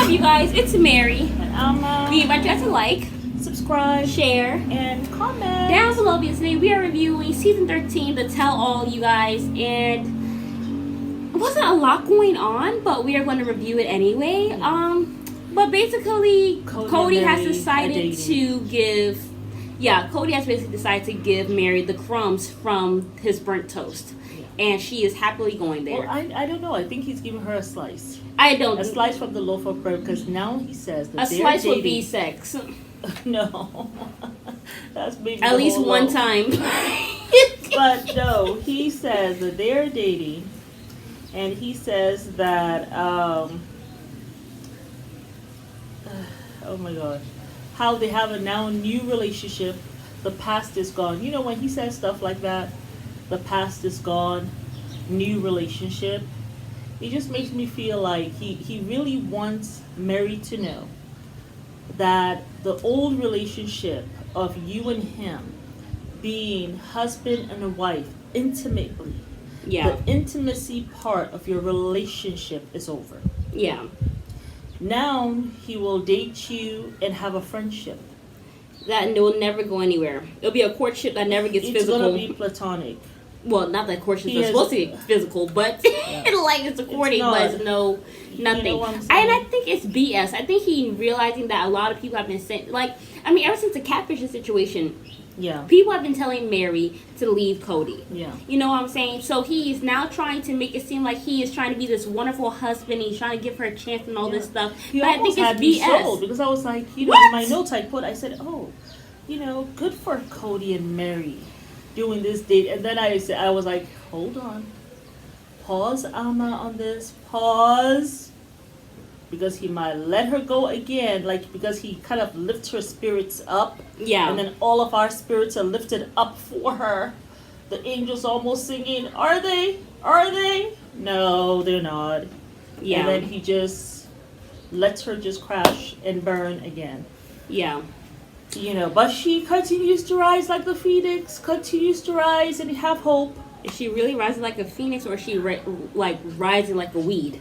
up, you guys? It's Meri. And We invite you guys to like, subscribe, share, and comment down below, because today we are reviewing season 13, The Tell All, you guys. And it wasn't a lot going on, but we are going to review it anyway. But basically, Kody has decided to give. Yeah, Kody has basically decided to give Meri the crumbs from his burnt toast. And she is happily going there. Well, I don't know. I think he's giving her a slice. A slice from the loaf of bread, because now he says that a slice would be sex. No. That's maybe at least one loaf. time. But no, he says that they're dating, and he says that oh my god, how they have a now new relationship. The past is gone. You know, when he says stuff like that, the past is gone, new relationship, it just makes me feel like he really wants Meri to know that the old relationship of you and him being husband and a wife intimately, the intimacy part of your relationship is over. Yeah. Now he will date you and have a friendship. That will never go anywhere. It'll be a courtship that never gets physical. It's going to be platonic. Well, not that courtships are supposed to get physical, but like it's a courting, but it's no, nothing. You know what I'm and saying? I think it's BS. I think he realizing that a lot of people have been saying, ever since the catfishing situation, people have been telling Meri to leave Kody. Yeah. You know what I'm saying? So he's now trying to make it seem like he is trying to be this wonderful husband. He's trying to give her a chance and all this stuff. He but I think had it's BS. Sold, because I was like, in my notes I said, good for Kody and Meri doing this date. And then I was like, hold on, pause, Alma, on this, pause, because he might let her go again, because he kind of lifts her spirits up, and then all of our spirits are lifted up for her. The angels almost singing, are they no, they're not. And then he just lets her just crash and burn again. But she continues to rise like the phoenix, continues to rise and have hope. Is she really rising like a phoenix, or is she rising like a weed,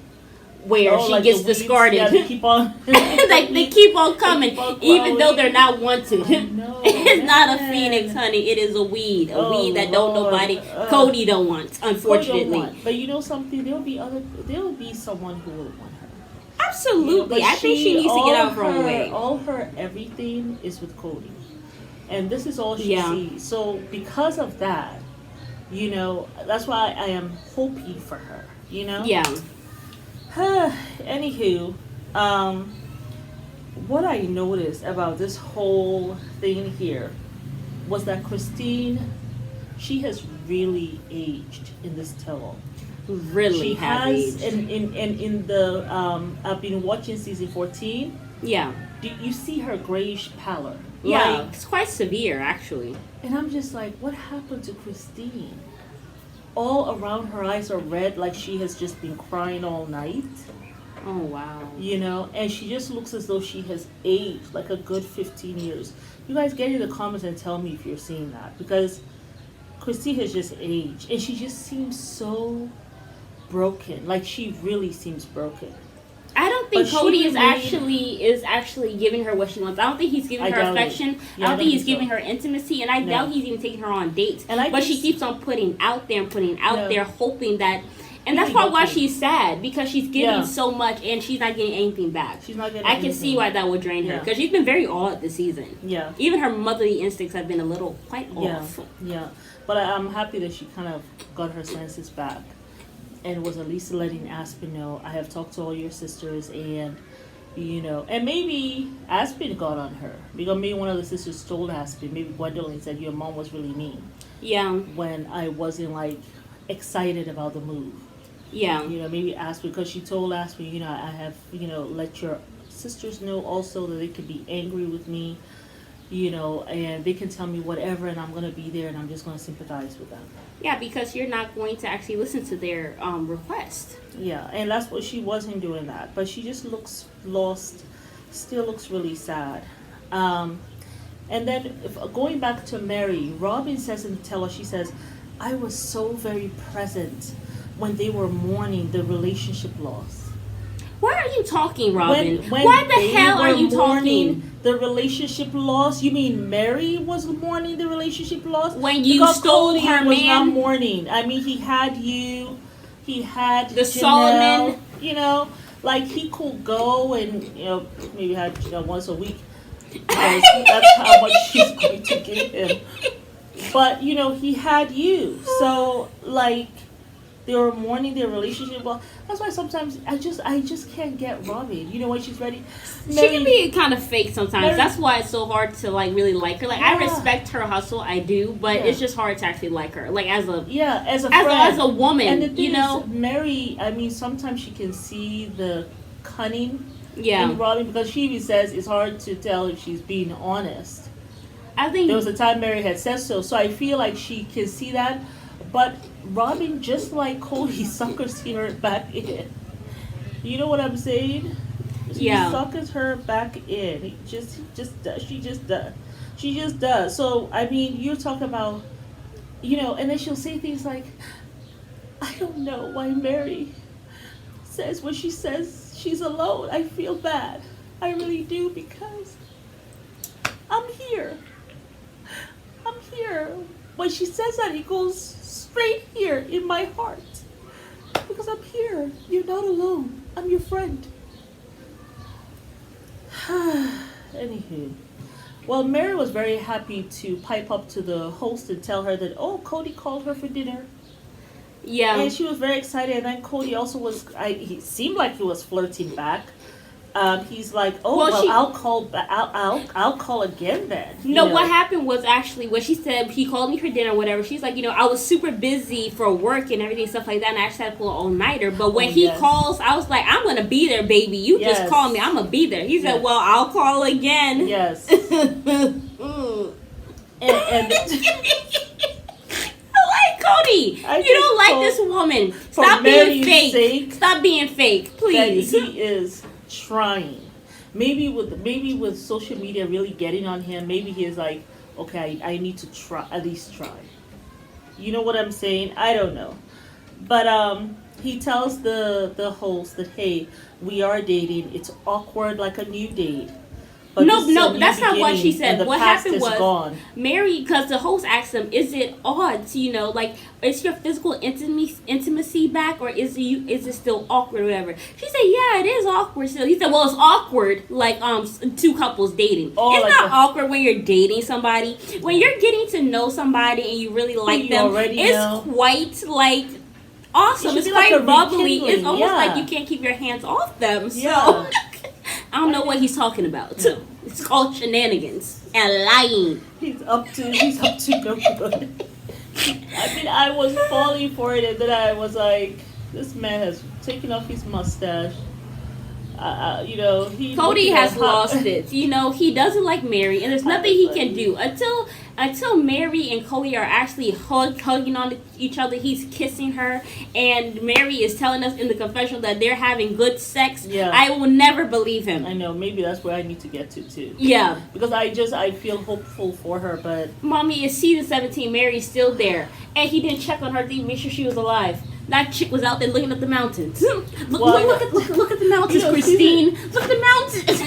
where she gets discarded? Yeah, they keep on, they keep on coming, even though they're not wanted. It's not a man. phoenix, honey. It is a weed, weed that Lord. Cody don't want, unfortunately. Don't want. But you know something? There will be someone who will want her. Absolutely. I think she needs to get out of her own way. All her everything is with Kody. And this is all she sees. So because of that, that's why I am hoping for her, Anywho, what I noticed about this whole thing here was that Christine, she has really aged in this tell-all. Really has aged. In the I've been watching season 14. Yeah. Do you see her grayish pallor? Yeah, it's quite severe actually. And I'm just like, what happened to Christine? All around her eyes are red, like she has just been crying all night. Oh wow. And she just looks as though she has aged like a good 15 years. You guys get in the comments and tell me if you're seeing that, because Christine has just aged and she just seems so broken. Like she really seems broken. I don't think Kody is actually giving her what she wants. I don't think he's giving her affection. I don't think he's giving her intimacy, and I doubt he's even taking her on dates. But she keeps on putting out there, hoping that. And that's probably why she's sad, because she's giving so much and she's not getting anything back. I can see why that would drain her, because she's been very odd this season. Yeah. Even her motherly instincts have been a little quite off. Yeah. But I'm happy that she kind of got her senses back and was at least letting Aspen know, I have talked to all your sisters, and and maybe Aspen got on her, because maybe one of the sisters told Aspen, maybe Gwendolyn said, your mom was really mean. Yeah. When I wasn't excited about the move. Yeah. Maybe Aspen, because she told Aspen, I have, let your sisters know also that they could be angry with me, and they can tell me whatever, and I'm going to be there, and I'm just going to sympathize with them. Yeah, because you're not going to actually listen to their request. Yeah, and that's what she wasn't doing that. But she just looks lost, still looks really sad. And then going back to Meri, Robin says in the tell-all, she says, I was so very present when they were mourning the relationship loss. Why are you talking, Robin? Why the hell are you talking? The relationship loss. You mean Meri was mourning the relationship loss when you stole Kody her was man? Not mourning. I mean, he had you. He had the Janelle, Solomon. You know, like he could go and maybe have Janelle once a week because that's how much she's going to give him. But he had you. So like. They were mourning their relationship. Well, that's why sometimes I just can't get Robin. When she's ready. She can be kind of fake sometimes. That's why it's so hard to really like her. I respect her hustle, I do, but it's just hard to actually like her. As a friend. As a woman. And the thing is, Meri, I mean, sometimes she can see the cunning in Robin because she even says it's hard to tell if she's being honest. I think there was a time Meri had said so I feel like she can see that. But Robin, just like Kody, suckers her back in. You know what I'm saying? She suckers her back in. She just does. So, I mean, you're talking about, and then she'll say things like, I don't know why Meri says when she says she's alone, I feel bad. I really do because I'm here. When she says that, it goes straight here in my heart. Because I'm here. You're not alone. I'm your friend. Anywho. Well, Meri was very happy to pipe up to the host and tell her that, Kody called her for dinner. Yeah. And she was very excited. And then Kody also was, he seemed like he was flirting back. He's like, I'll call. I'll call again then. What happened was actually when she said he called me for dinner, or whatever. She's like, I was super busy for work and everything, stuff like that, and I actually had to pull an all-nighter. But when he calls, I was like, I'm gonna be there, baby. You just call me, I'm gonna be there. He said, well, I'll call again. Yes. and Kody, you don't like this woman. Stop being fake. Stop being fake, please. He is trying. Maybe with social media really getting on him, maybe he is like, okay, I need to at least try. You know what I'm saying? I don't know. But he tells the host that, hey, we are dating. It's awkward like a new date. But no, that's not what she said. What happened was gone. Meri, because the host asked him, "Is it odd? Is your physical intimacy back, or is it still awkward, or whatever?" She said, "Yeah, it is awkward still." He said, "Well, it's awkward like two couples dating. It's not awkward when you're dating somebody. When you're getting to know somebody and you really like them, quite like." Awesome. It's quite bubbly. It's almost like you can't keep your hands off them. So I don't know what he's talking about. Yeah. It's called shenanigans and lying. He's up to no good. I mean, I was falling for it, and then I was like, this man has taken off his mustache. Kody has lost it. He doesn't like Meri, and there's nothing he can do until Meri and Kody are actually hugging on each other. He's kissing her, and Meri is telling us in the confessional that they're having good sex. Yeah. I will never believe him. I know. Maybe that's where I need to get to too. Yeah. Because I feel hopeful for her, but Mommy, it's season 17. Mary's still there, and he didn't check on her to make sure she was alive. That chick was out there looking at the mountains. Look at the mountains, Christine. Look at the mountains.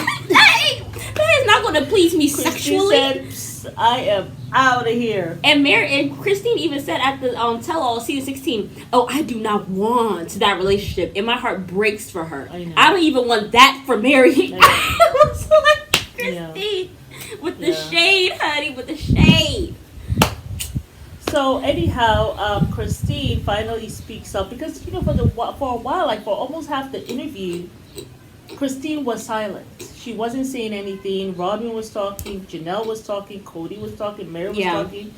That is not going to please me sexually. Said, I am out of here. And Meri and Christine even said at the tell-all season 16, I do not want that relationship, and my heart breaks for her. I don't even want that for Meri. I was like, Christine, with the shade, honey, with the shade. So anyhow, Christine finally speaks up because for a while, like for almost half the interview, Christine was silent. She wasn't saying anything. Robin was talking, Janelle was talking, Kody was talking, Meri was talking,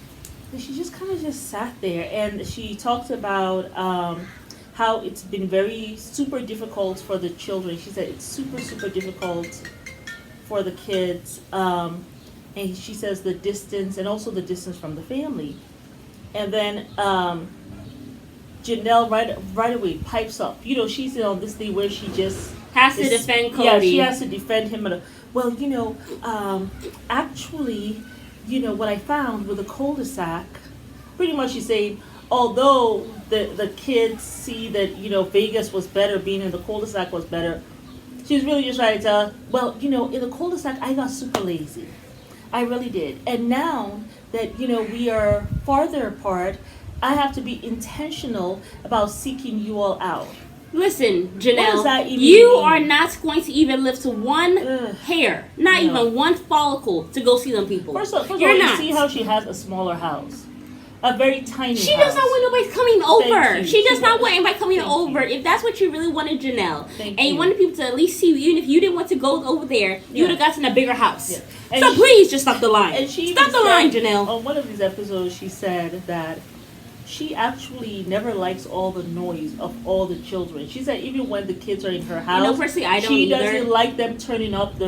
and she just kind of just sat there. And she talked about how it's been very super difficult for the children. She said it's super difficult for the kids, and she says the distance and also the distance from the family. And then Janelle right away pipes up. She's on this thing where she just has to defend Kody. Yeah, she has to defend him. Actually, what I found with the cul-de-sac, pretty much she's saying, although the kids see that, Vegas was better, being in the cul-de-sac was better, She's really just trying to tell, well, in the cul-de-sac, I got super lazy. I really did. And now that, we are farther apart, I have to be intentional about seeking you all out. Listen, Janelle, you are not going to even lift one hair, not even one follicle to go see them people. First of all, you see how she has a smaller house. A very tiny She house. does not want nobody coming over. She does not want anybody coming over. If that's what you really wanted, Janelle, and you wanted people to at least see you, even if you didn't want to go over there, you would have gotten a bigger house. Yeah. So please just stop the line. And stop the line, Janelle. On one of these episodes, she said that she actually never likes all the noise of all the children. She said even when the kids are in her house, personally, I don't she either. doesn't like them turning up the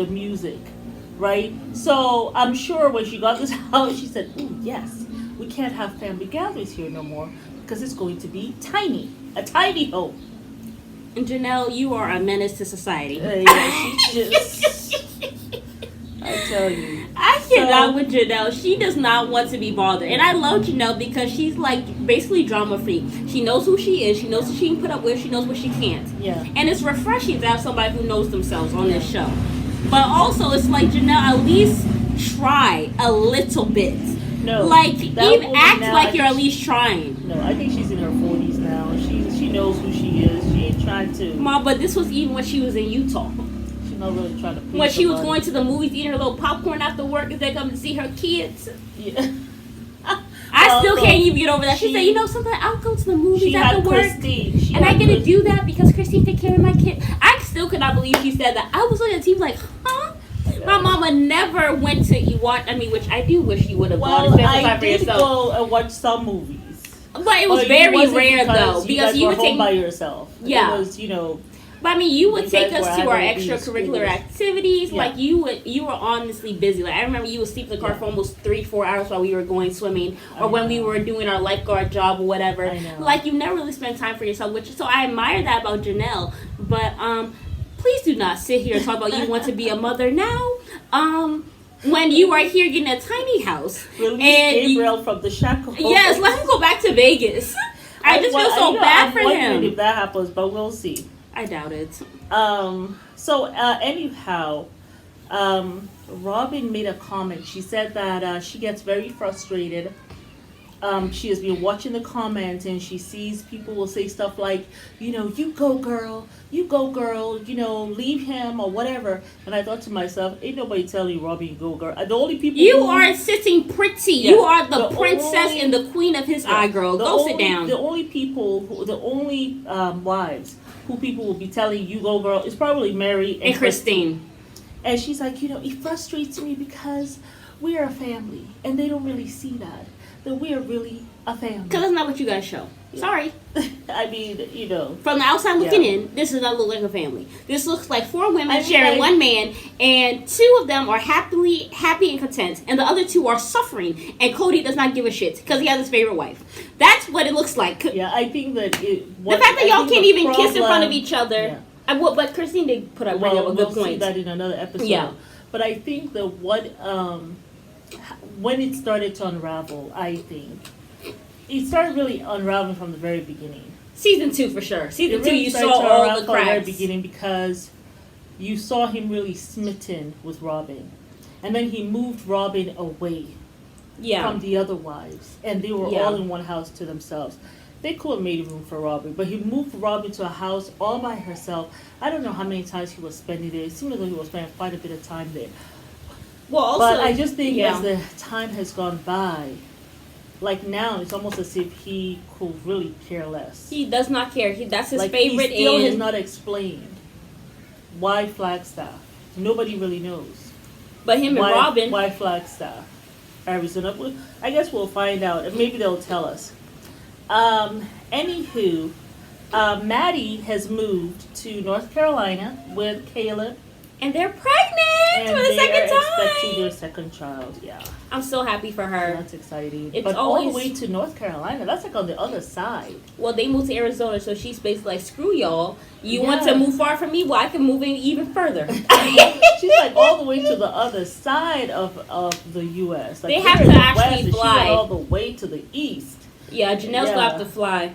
music, right? So I'm sure when she got this house, she said, "Ooh, yes, we can't have family gatherings here no more because it's going to be a tiny home." And Janelle, you are a menace to society. She just, I tell you. I cannot with Janelle. She does not want to be bothered. And I love Janelle because she's like basically drama free. She knows who she is. She knows what she can put up with. She knows what she can't. Yeah. And it's refreshing to have somebody who knows themselves on this show. But also, it's like, Janelle, at least try a little bit. No. Like, even act like you're at least trying. No, I think she's in her 40s now. She knows who she is. She ain't trying to. Mom, but this was even when she was in Utah. She's not really trying to please when she was somebody. going to the movies, eating her little popcorn after work, as they come to see her kids. Yeah. I still can't even get over that. She said, something, I'll go to the movies after work. And I get to do that because Christine take care of my kid. I still could not believe she said that. I was looking at the TV like, huh? Yeah. My mama never went to watch, which I do wish you would have gone. I did go and watch some movies. But it was very rare, though. Because you would take by yourself. Yeah. It was, But you would take us to our extracurricular activities. Yeah. Like you were honestly busy. Like I remember you would sleep in the car for almost 3-4 hours while we were going swimming, or when we were doing our lifeguard job or whatever. Like you never really spent time for yourself, so I admire that about Janelle. But please do not sit here and talk about you want to be a mother now. When you are here getting a tiny house, release Gabriel from the shackles. Yes, let him go back to Vegas. I just feel so bad for him. I'm wondering if that happens, but we'll see. I doubt it. So anyhow, Robin made a comment. She said that she gets very frustrated. She has been watching the comments and she sees people will say stuff like, you go girl, leave him or whatever. And I thought to myself, ain't nobody telling Robin you go girl. The only people you are sitting pretty. Yeah, you are the princess and the queen of his eye, girl. Go sit down. The only wives who people will be telling you go girl is probably Meri and Christine. And she's like, it frustrates me because we're a family and they don't really see that we are really a family. Because that's not what you guys show. Yeah. Sorry. I mean, From the outside looking in, this does not look like a family. This looks like 4 women sharing one man, and 2 of them are happy and content, and the other 2 are suffering, and Kody does not give a shit because he has his favorite wife. That's what it looks like. Yeah, I think that the fact that y'all can't even kiss in front of each other. Yeah. But Christine did bring up a good point. We'll see that in another episode. Yeah. But I think that when it started to unravel, I think it started really unraveling from the very beginning. Season 2 for sure. Season 2, you saw all the cracks. From the very beginning because you saw him really smitten with Robin, and then he moved Robin away from the other wives, and they were all in one house to themselves. They could have made room for Robin, but he moved Robin to a house all by herself. I don't know how many times he was spending there. It seemed as though he was spending quite a bit of time there. Well, also, but I just think as the time has gone by, like now it's almost as if he could really care less. He does not care. That's his favorite. He still has not explained why Flagstaff. Nobody really knows. But him and Robin. Why Flagstaff? Arizona. I guess we'll find out. Maybe they'll tell us. Anywho, Maddie has moved to North Carolina with Caleb. And they're pregnant for the second time. They're expecting their second child, yeah. I'm so happy for her. That's exciting. But all the way to North Carolina, that's like on the other side. Well, they moved to Arizona, so she's basically like, screw y'all. You want to move far from me? Well, I can move in even further. She's like all the way to the other side of the U.S. Like they have to actually fly. She went all the way to the east. Yeah, Janelle's going to have to fly.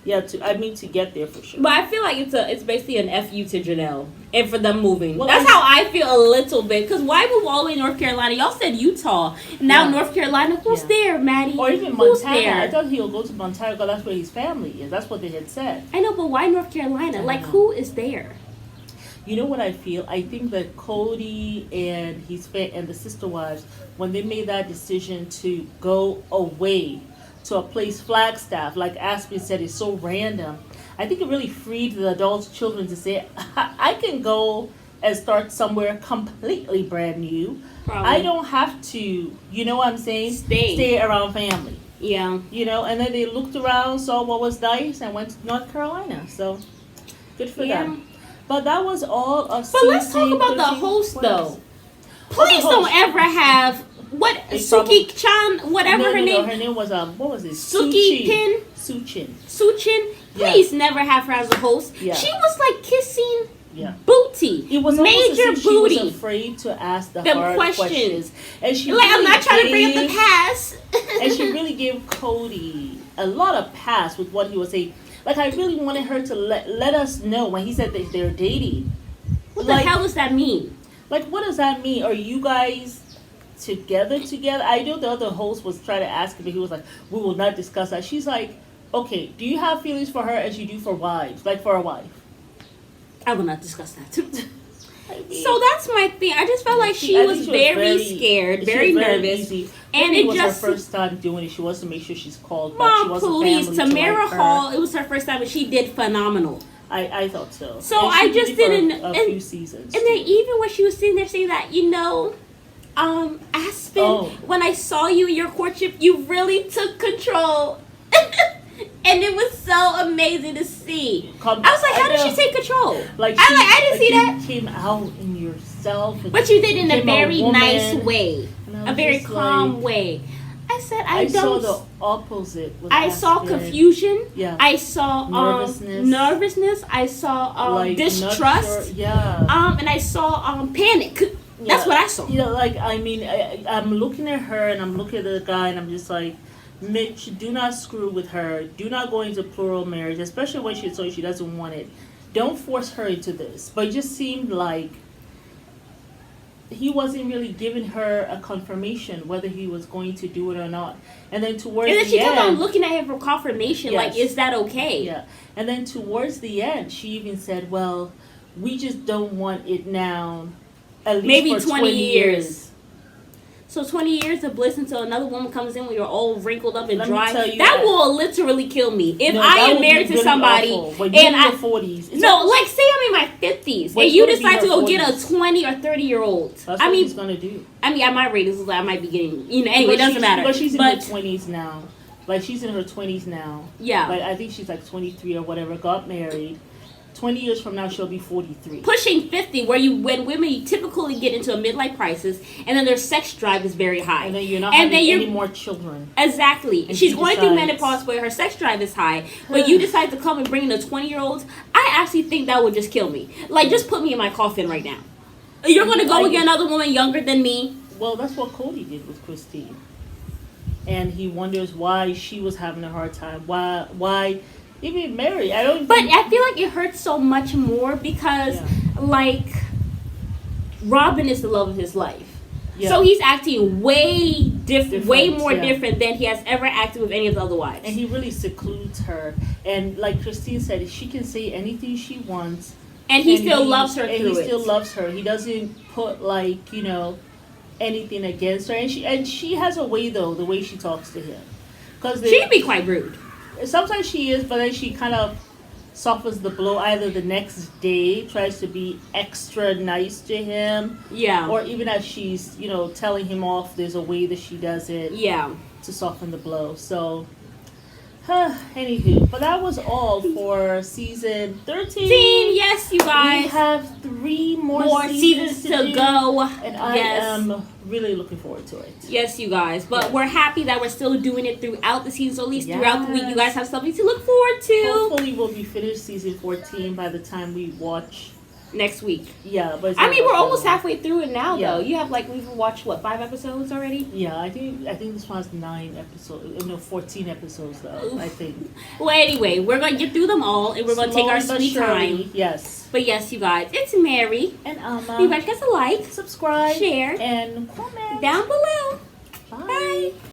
Yeah, to get there for sure. But I feel like it's basically an FU to Janelle and for them moving. Well, that's how I feel a little bit. Because why move all the way to North Carolina? Y'all said Utah. Now North Carolina. Who's there, Maddie? Or even Montana. There? I thought he'll go to Montana because that's where his family is. That's what they had said. I know, but why North Carolina? Like, who is there? You know what I feel? I think that Kody and and the sister wives, when they made that decision to go away to a place Flagstaff, like Aspen said, is so random. I think it really freed the adult children to say, I can go and start somewhere completely brand new. Probably. I don't have to, you know what I'm saying? Stay around family. Yeah. You know, and then they looked around, saw what was nice, and went to North Carolina. So, good for them. But that was all of But let's talk about the host, though. Please don't ever have... What Suki-chan, whatever her name. No, her name was what was it? Suchin. Please never have her as a host. Yeah. She was like kissing booty. It was major booty. She was afraid to ask the hard questions. And she I'm not trying to bring up the past. And she really gave Kody a lot of pass with what he was saying. Like, I really wanted her to let us know when he said that they're dating. What the hell does that mean? Like, what does that mean? Are you guys together? I know the other host was trying to ask him, but he was like, we will not discuss that. She's like, okay, do you have feelings for her as you do for wives, like for a wife? I will not discuss that. I mean, so that's my thing. I just felt like she was very scared, very nervous. And it was her first time doing it. She wants to make sure she's called back. Mom, please. Tamara Hall, it was her first time, and she did phenomenal. I thought so. So I just didn't... a few seasons. And then even when she was sitting there saying that, Aspen, when I saw you in your courtship, you really took control. And it was so amazing to see. I was like, how did she take control? Like, I didn't see that. You came out in yourself. But you did in a very nice way. A very calm way. I said, I don't... saw the opposite. I saw confusion. Yeah. I saw nervousness. I saw distrust. And I saw panic. That's what I saw. I'm looking at her and I'm looking at the guy and I'm just like, Mitch, do not screw with her. Do not go into plural marriage, especially when she told you she doesn't want it. Don't force her into this. But it just seemed like he wasn't really giving her a confirmation whether he was going to do it or not. And then towards the end... And then she kept on looking at him for confirmation, like, is that okay? Yeah. And then towards the end, she even said, well, we just don't want it now, at least maybe for 20 years. So 20 years of bliss until another woman comes in when you're all wrinkled up and dry. That will literally kill me. If I am married to somebody and in your 40s. Like say I'm in my 50s and you decide to go get a 20 or 30-year-old. That's what he's gonna do. I mean, at my rate, this is like I might be getting. Anyway, it doesn't matter. But she's in her 20s now. Like she's in her 20s now. Yeah. Like I think she's like 23 or whatever. Got married. 20 years from now, she'll be 43. Pushing 50, when women typically get into a midlife crisis, and then their sex drive is very high. And then you're not having any more children. Exactly. And she's going through menopause where her sex drive is high, but you decide to come and bring in a 20-year-old, I actually think that would just kill me. Like, just put me in my coffin right now. You're going to go get another woman younger than me? Well, that's what Kody did with Christine. And he wonders why she was having a hard time. Why even Meri, But I feel like it hurts so much more because, Robin is the love of his life. Yeah. So he's acting way different, way more different than he has ever acted with any of the other wives. And he really secludes her. And like Christine said, she can say anything she wants. And he still loves her through it. And he still loves her. He doesn't put, anything against her. And she has a way, though, the way she talks to him. She can be quite rude. Sometimes she is, but then she kind of softens the blow either the next day, tries to be extra nice to him. Yeah. Or even as she's, telling him off, there's a way that she does it. Yeah. To soften the blow. So, anywho. But that was all for season 13. Yes, you guys. We have 3 more seasons to go. And I am really looking forward to it. Yes, you guys. But we're happy that we're still doing it throughout the season. So at least throughout the week, you guys have something to look forward to. Hopefully, we'll be finished season 14 by the time we watch next week. Yeah, but I mean, we're almost halfway through it now, though. You have we've watched 5 episodes already? Yeah, I think this one's 9 episodes. No, 14 episodes though. I think. Well, anyway, we're gonna get through them all, and we're gonna take our sweet time. Yes. But yes, you guys, it's Meri and Alma. You guys a like, subscribe, share, and comment down below.